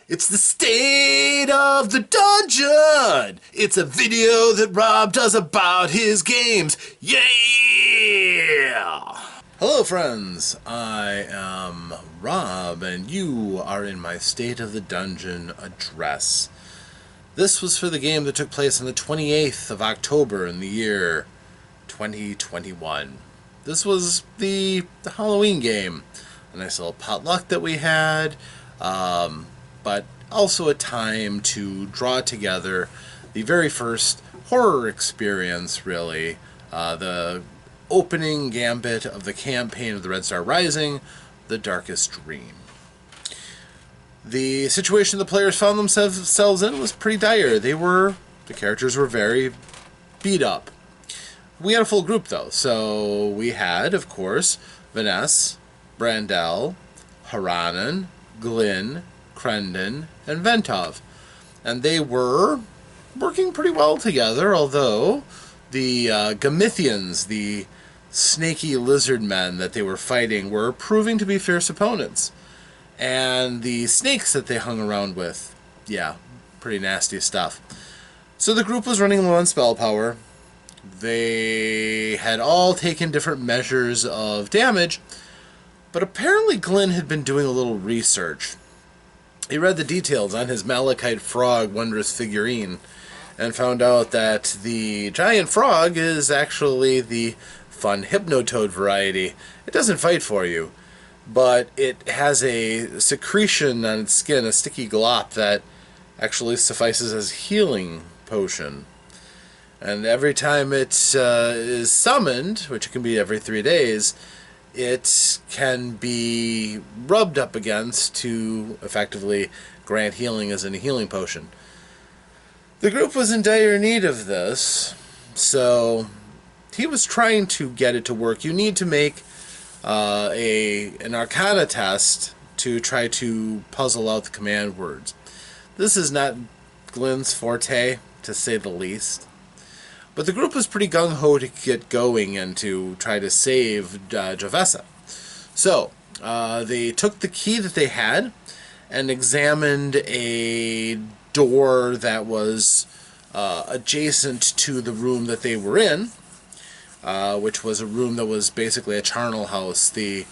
It's the state of the dungeon. It's a video that Rob does about his games. Yeah! Hello, friends. I am Rob, and you are in my State of the Dungeon address. This was for the game that took place on the 28th of October in the year 2021. This was the Halloween game. A nice little potluck that we had. But also a time to draw together the very first horror experience, really, the opening gambit of the campaign of the Red Star Rising, The Darkest Dream. The situation the players found themselves in was pretty dire. The characters were very beat up. We had a full group, though, so we had, of course, Vanessa, Brandel, Haranen, Glyn, Crendon, and Ventov. And they were working pretty well together, although the Gamithians, the snaky lizard men that they were fighting, were proving to be fierce opponents. And the snakes that they hung around with, yeah, pretty nasty stuff. So the group was running low on spell power. They had all taken different measures of damage, but apparently Glyn had been doing a little research. He read the details on his Malachite Frog wondrous figurine and found out that the giant frog is actually the fun Hypnotoad variety. It doesn't fight for you, but it has a secretion on its skin, a sticky glop, that actually suffices as healing potion. And every time it is summoned, which it can be every 3 days, it can be rubbed up against to effectively grant healing as in a healing potion. The group was in dire need of this, so he was trying to get it to work. You need to make an Arcana test to try to puzzle out the command words. This is not Glyn's forte, to say the least. But the group was pretty gung-ho to get going and to try to save Jovessa. So, they took the key that they had and examined a door that was adjacent to the room that they were in, which was a room that was basically a charnel house. The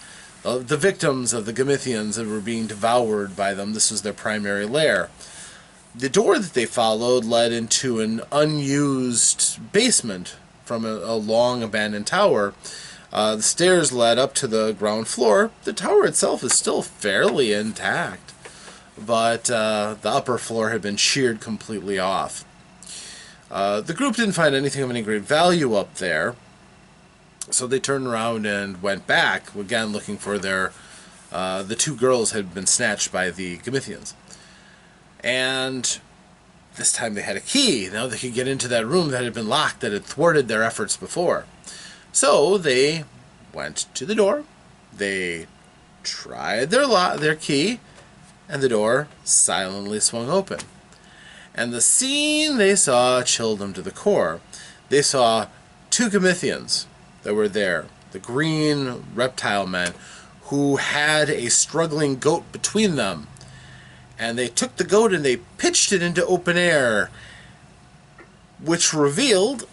victims of the Gamithians that were being devoured by them, this was their primary lair. The door that they followed led into an unused basement from a long abandoned tower. The stairs led up to the ground floor. The tower itself is still fairly intact, but the upper floor had been sheared completely off. The group didn't find anything of any great value up there, so they turned around and went back, again looking for the two girls had been snatched by the Gamithians. And this time they had a key. Now they could get into that room that had been locked, that had thwarted their efforts before. So they went to the door. They tried their key, and the door silently swung open. And the scene they saw chilled them to the core. They saw two Gamithians that were there, the green reptile men, who had a struggling goat between them. And they took the goat and they pitched it into open air, which revealed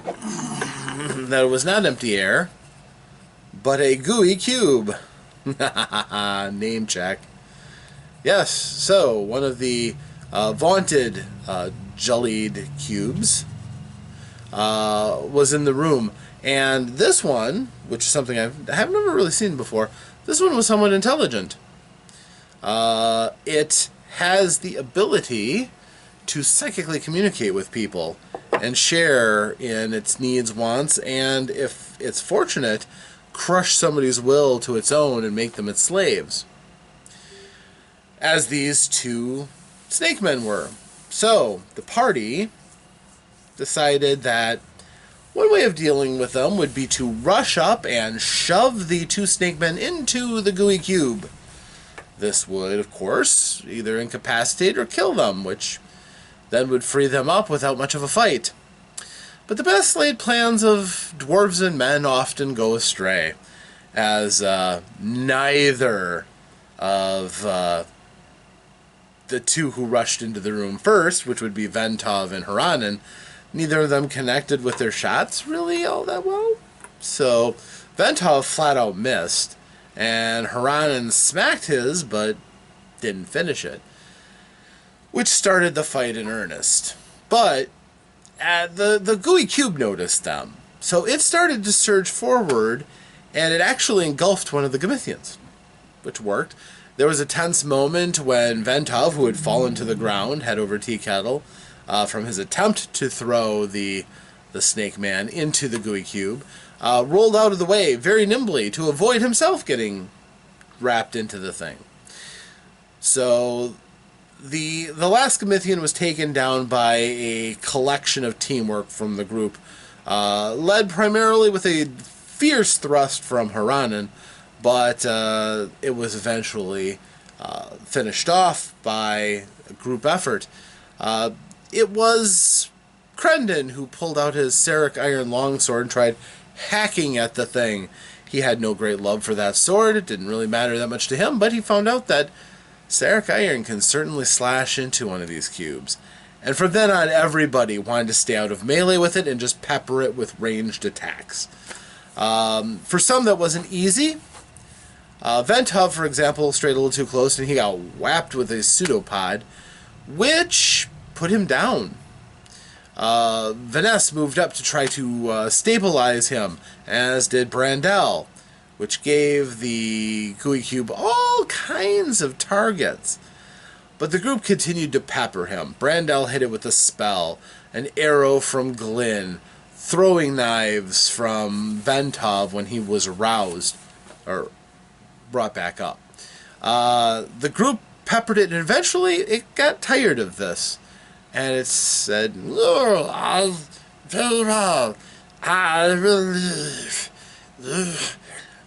that it was not empty air, but a gooey cube. Name check. Yes, so one of the vaunted jellied cubes was in the room. And this one, which is something I've never really seen before, this one was somewhat intelligent. It has the ability to psychically communicate with people and share in its needs, wants, and if it's fortunate, crush somebody's will to its own and make them its slaves, as these two snake men were. So the party decided that one way of dealing with them would be to rush up and shove the two snake men into the gooey cube. This would, of course, either incapacitate or kill them, which then would free them up without much of a fight. But the best laid plans of dwarves and men often go astray, as neither of the two who rushed into the room first, which would be Ventov and Haranen, neither of them connected with their shots really all that well. So Ventov flat out missed, and Haranen smacked his, but didn't finish it, which started the fight in earnest. But the Gooey Cube noticed them, so it started to surge forward, and it actually engulfed one of the Gamithians, which worked. There was a tense moment when Ventov, who had fallen to the ground, head over tea kettle, from his attempt to throw the Snake Man into the Gooey Cube, rolled out of the way very nimbly to avoid himself getting wrapped into the thing. So the last Gamithian was taken down by a collection of teamwork from the group, led primarily with a fierce thrust from Haranen, but it was eventually finished off by a group effort. It was Crendon who pulled out his Serric Iron Longsword and tried hacking at the thing. He had no great love for that sword. It didn't really matter that much to him, but he found out that Serric Iron can certainly slash into one of these cubes. And from then on, everybody wanted to stay out of melee with it and just pepper it with ranged attacks. For some, that wasn't easy. Ventov, for example, strayed a little too close, and he got whapped with a pseudopod, which put him down. Vanessa moved up to try to stabilize him, as did Brandel, which gave the Gooey Cube all kinds of targets. But the group continued to pepper him. Brandel hit it with a spell, an arrow from Glyn, throwing knives from Ventov when he was aroused, or brought back up. The group peppered it, and eventually it got tired of this. And it said, "Oh, I very well. I believe.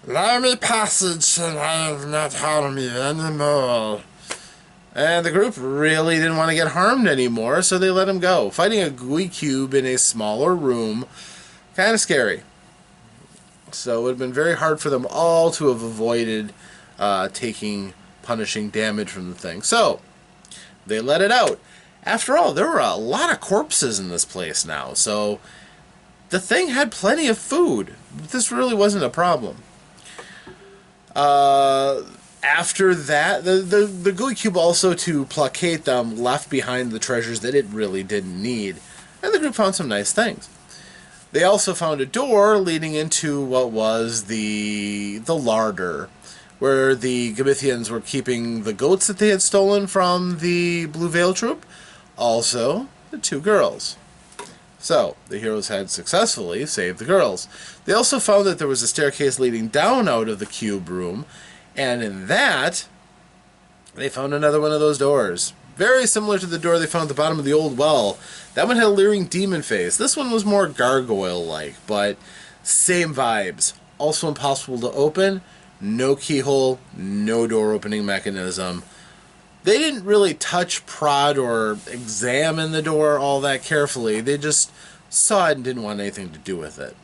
Allow me passage, and I have not harmed me anymore." And the group really didn't want to get harmed anymore, so they let him go. Fighting a Gooey Cube in a smaller room, kind of scary. So it would have been very hard for them all to have avoided taking punishing damage from the thing. So they let it out. After all, there were a lot of corpses in this place now, so the thing had plenty of food. This really wasn't a problem. After that, the Gooey Cube also, to placate them, left behind the treasures that it really didn't need, and the group found some nice things. They also found a door leading into what was the larder, where the Gamithians were keeping the goats that they had stolen from the Blue Veil troop, also the two girls. So, the heroes had successfully saved the girls. They also found that there was a staircase leading down out of the cube room, and in that, they found another one of those doors. Very similar to the door they found at the bottom of the old well. That one had a leering demon face. This one was more gargoyle-like, but same vibes. Also impossible to open, no keyhole, no door opening mechanism. They didn't really touch, prod, or examine the door all that carefully. They just saw it and didn't want anything to do with it.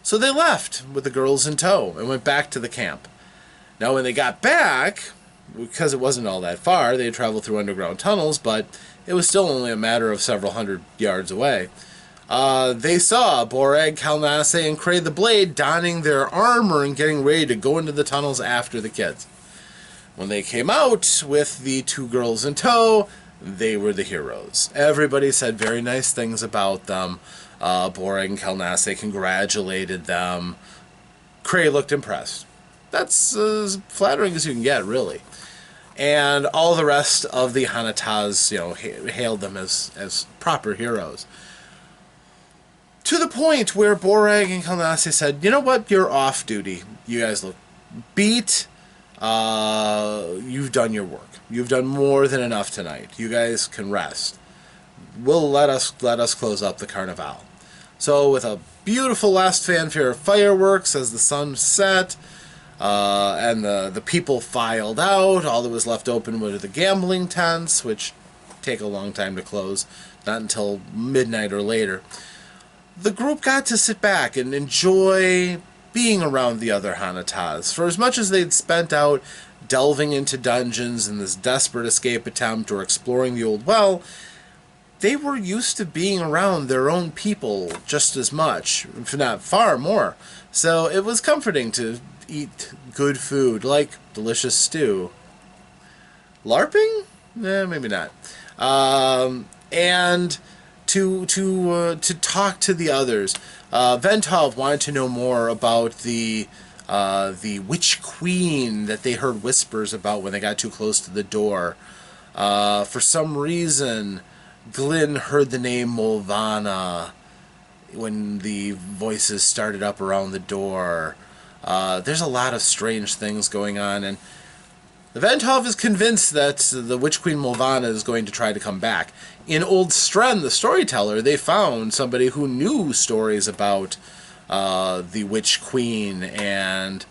So they left with the girls in tow and went back to the camp. Now when they got back, because it wasn't all that far, they had traveled through underground tunnels, but it was still only a matter of several hundred yards away. They saw Borag, Kalnasse, and Cray the Blade donning their armor and getting ready to go into the tunnels after the kids. When they came out with the two girls in tow, they were the heroes. Everybody said very nice things about them. Borag and Kalnasse congratulated them. Cray looked impressed. That's as flattering as you can get, really. And all the rest of the Hanataz, hailed them as proper heroes. To the point where Borag and Kalnasse said, "You know what? You're off duty. You guys look beat. You've done your work. You've done more than enough tonight. You guys can rest. Let us close up the Carnival." So with a beautiful last fanfare of fireworks as the sun set, and the people filed out, all that was left open were the gambling tents, which take a long time to close, not until midnight or later. The group got to sit back and enjoy being around the other Hanataz. For as much as they'd spent out delving into dungeons in this desperate escape attempt or exploring the old well, they were used to being around their own people just as much, if not far more. So it was comforting to eat good food, like delicious stew. LARPing? Maybe not. And to talk to the others. Ventov wanted to know more about the witch queen that they heard whispers about when they got too close to the door. For some reason, Glyn heard the name Mulvana when the voices started up around the door. There's a lot of strange things going on, and the Ventov is convinced that the Witch Queen Mulvana is going to try to come back. In Old Stren, the storyteller, they found somebody who knew stories about the Witch Queen and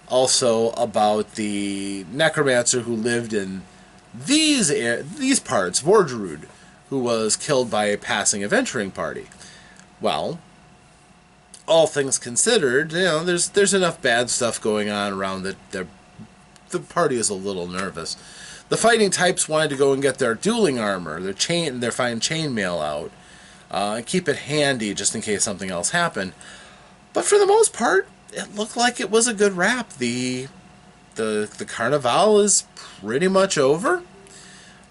also about the necromancer who lived in these parts, Vordrud, who was killed by a passing adventuring party. Well, all things considered, there's enough bad stuff going on around that the party is a little nervous. The fighting types wanted to go and get their dueling armor, their fine chainmail out, and keep it handy just in case something else happened. But for the most part, it looked like it was a good wrap. The carnival is pretty much over.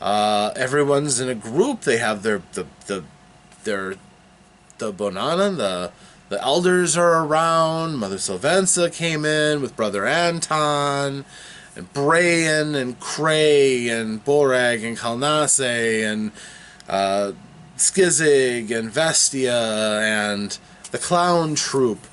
Everyone's in a group. They have their Bonana, the elders are around. Mother Sylvenza came in with Brother Anton, and Brayan, and Cray, and Borag, and Kalnase, and Skizig, and Vestia, and the clown troupe.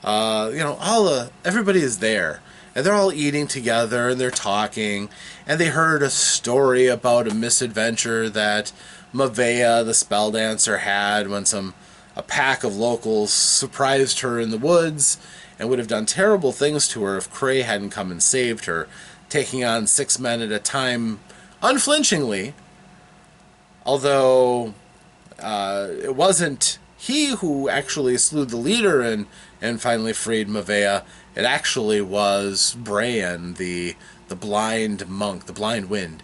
Everybody is there. And they're all eating together, and they're talking, and they heard a story about a misadventure that Mavea, the spell dancer, had when a pack of locals surprised her in the woods and would have done terrible things to her if Cray hadn't come and saved her, taking on 6 men at a time unflinchingly, although it wasn't he who actually slew the leader and finally freed Mavea. It actually was Brayan, the blind monk, the blind wind.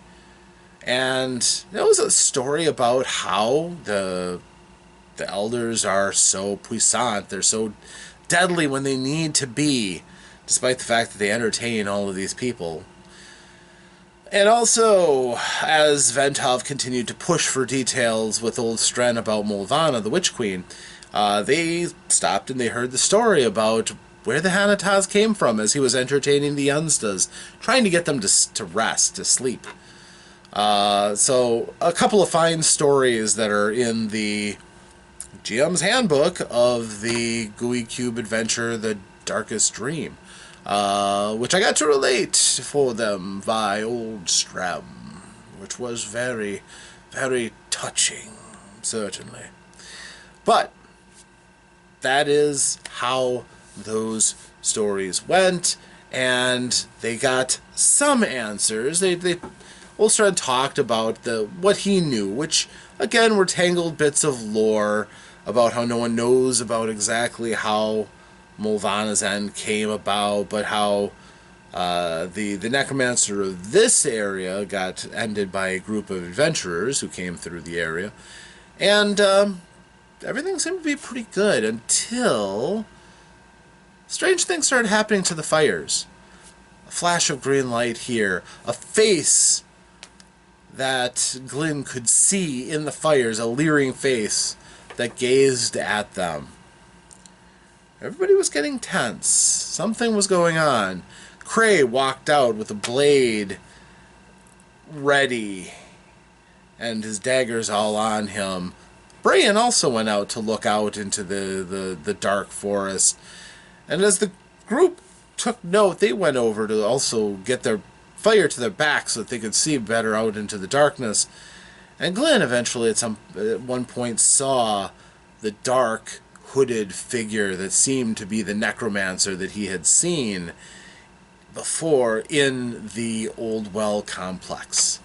And it was a story about how the elders are so puissant, they're so deadly when they need to be, despite the fact that they entertain all of these people. And also, as Ventov continued to push for details with Old Stren about Mulvana, the Witch Queen, they stopped and they heard the story about where the Hanataz came from as he was entertaining the Unstas, trying to get them to rest, to sleep. So, a couple of fine stories that are in the GM's Handbook of the Gooey Cube adventure, The Darkest Dream, which I got to relate for them by Old Stren, which was very, very touching, certainly. But that is how those stories went, and they got some answers. Old Stren talked about what he knew, which again were tangled bits of lore about how no one knows about exactly how Mulvana's end came about, but how the necromancer of this area got ended by a group of adventurers who came through the area, and everything seemed to be pretty good until strange things started happening to the fires. A flash of green light here, a face that Glyn could see in the fires, a leering face that gazed at them. Everybody was getting tense. Something was going on. Cray walked out with a blade ready and his daggers all on him. Brayan also went out to look out into the dark forest. And as the group took note, they went over to also get their fire to their back so that they could see better out into the darkness. And Glyn eventually at one point saw the dark, hooded figure that seemed to be the necromancer that he had seen before in the Old Well complex.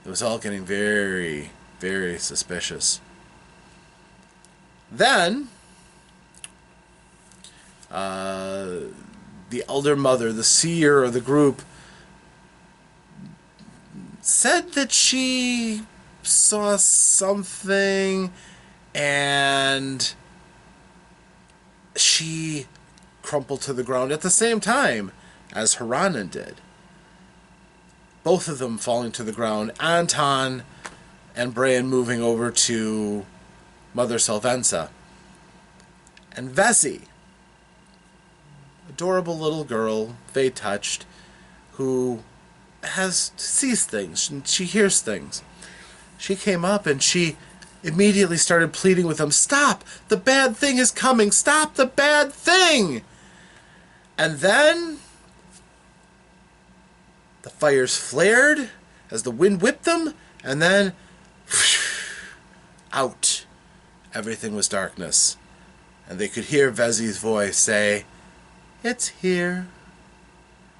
It was all getting very, very suspicious. Then, the elder mother, the seer of the group, said that she saw something and she crumpled to the ground at the same time as Haranen did. Both of them falling to the ground. Anton and Bran moving over to Mother Sylvensa. And Vesey, adorable little girl, Faye touched, who sees things and she hears things. She came up and she immediately started pleading with them, "Stop! The bad thing is coming! Stop the bad thing!" And then the fires flared as the wind whipped them, and then out. Everything was darkness. And they could hear Vesey's voice say, "It's here,"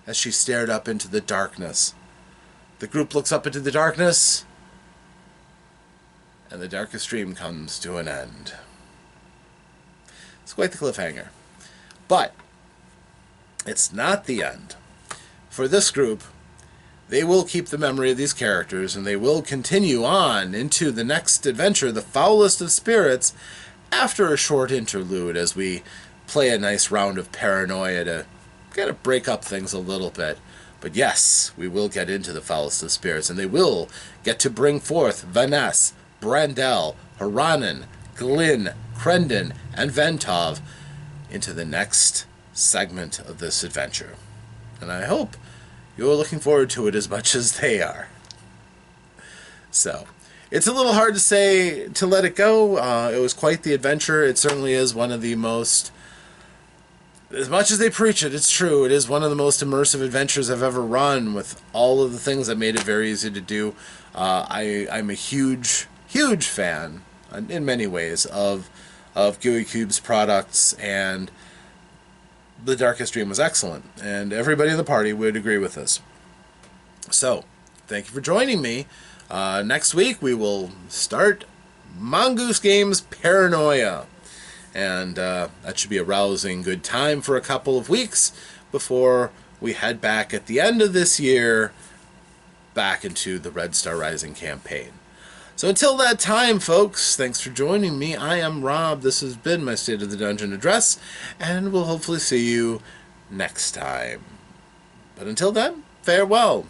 as she stared up into the darkness. The group looks up into the darkness, and the darkest dream comes to an end. It's quite the cliffhanger. But it's not the end. For this group, they will keep the memory of these characters, and they will continue on into the next adventure, The Foulest of Spirits, after a short interlude as we play a nice round of paranoia to kind of break up things a little bit. But yes, we will get into The Foulest of Spirits, and they will get to bring forth Vanessa, Brandel, Haranen, Glyn, Crendon, and Ventov into the next segment of this adventure. And I hope you're looking forward to it as much as they are. So, it's a little hard to say to let it go. It was quite the adventure. It certainly is one of the most, as much as they preach it, it's true. It is one of the most immersive adventures I've ever run, with all of the things that made it very easy to do. I'm a huge fan, in many ways, of Gooey Cube's products, and The Darkest Dream was excellent, and everybody in the party would agree with this. So, thank you for joining me. Next week we will start Mongoose Games Paranoia, and that should be a rousing good time for a couple of weeks before we head back at the end of this year back into the Red Star Rising campaign. So until that time, folks, thanks for joining me. I am Rob. This has been my State of the Dungeon address, and we'll hopefully see you next time. But until then, farewell.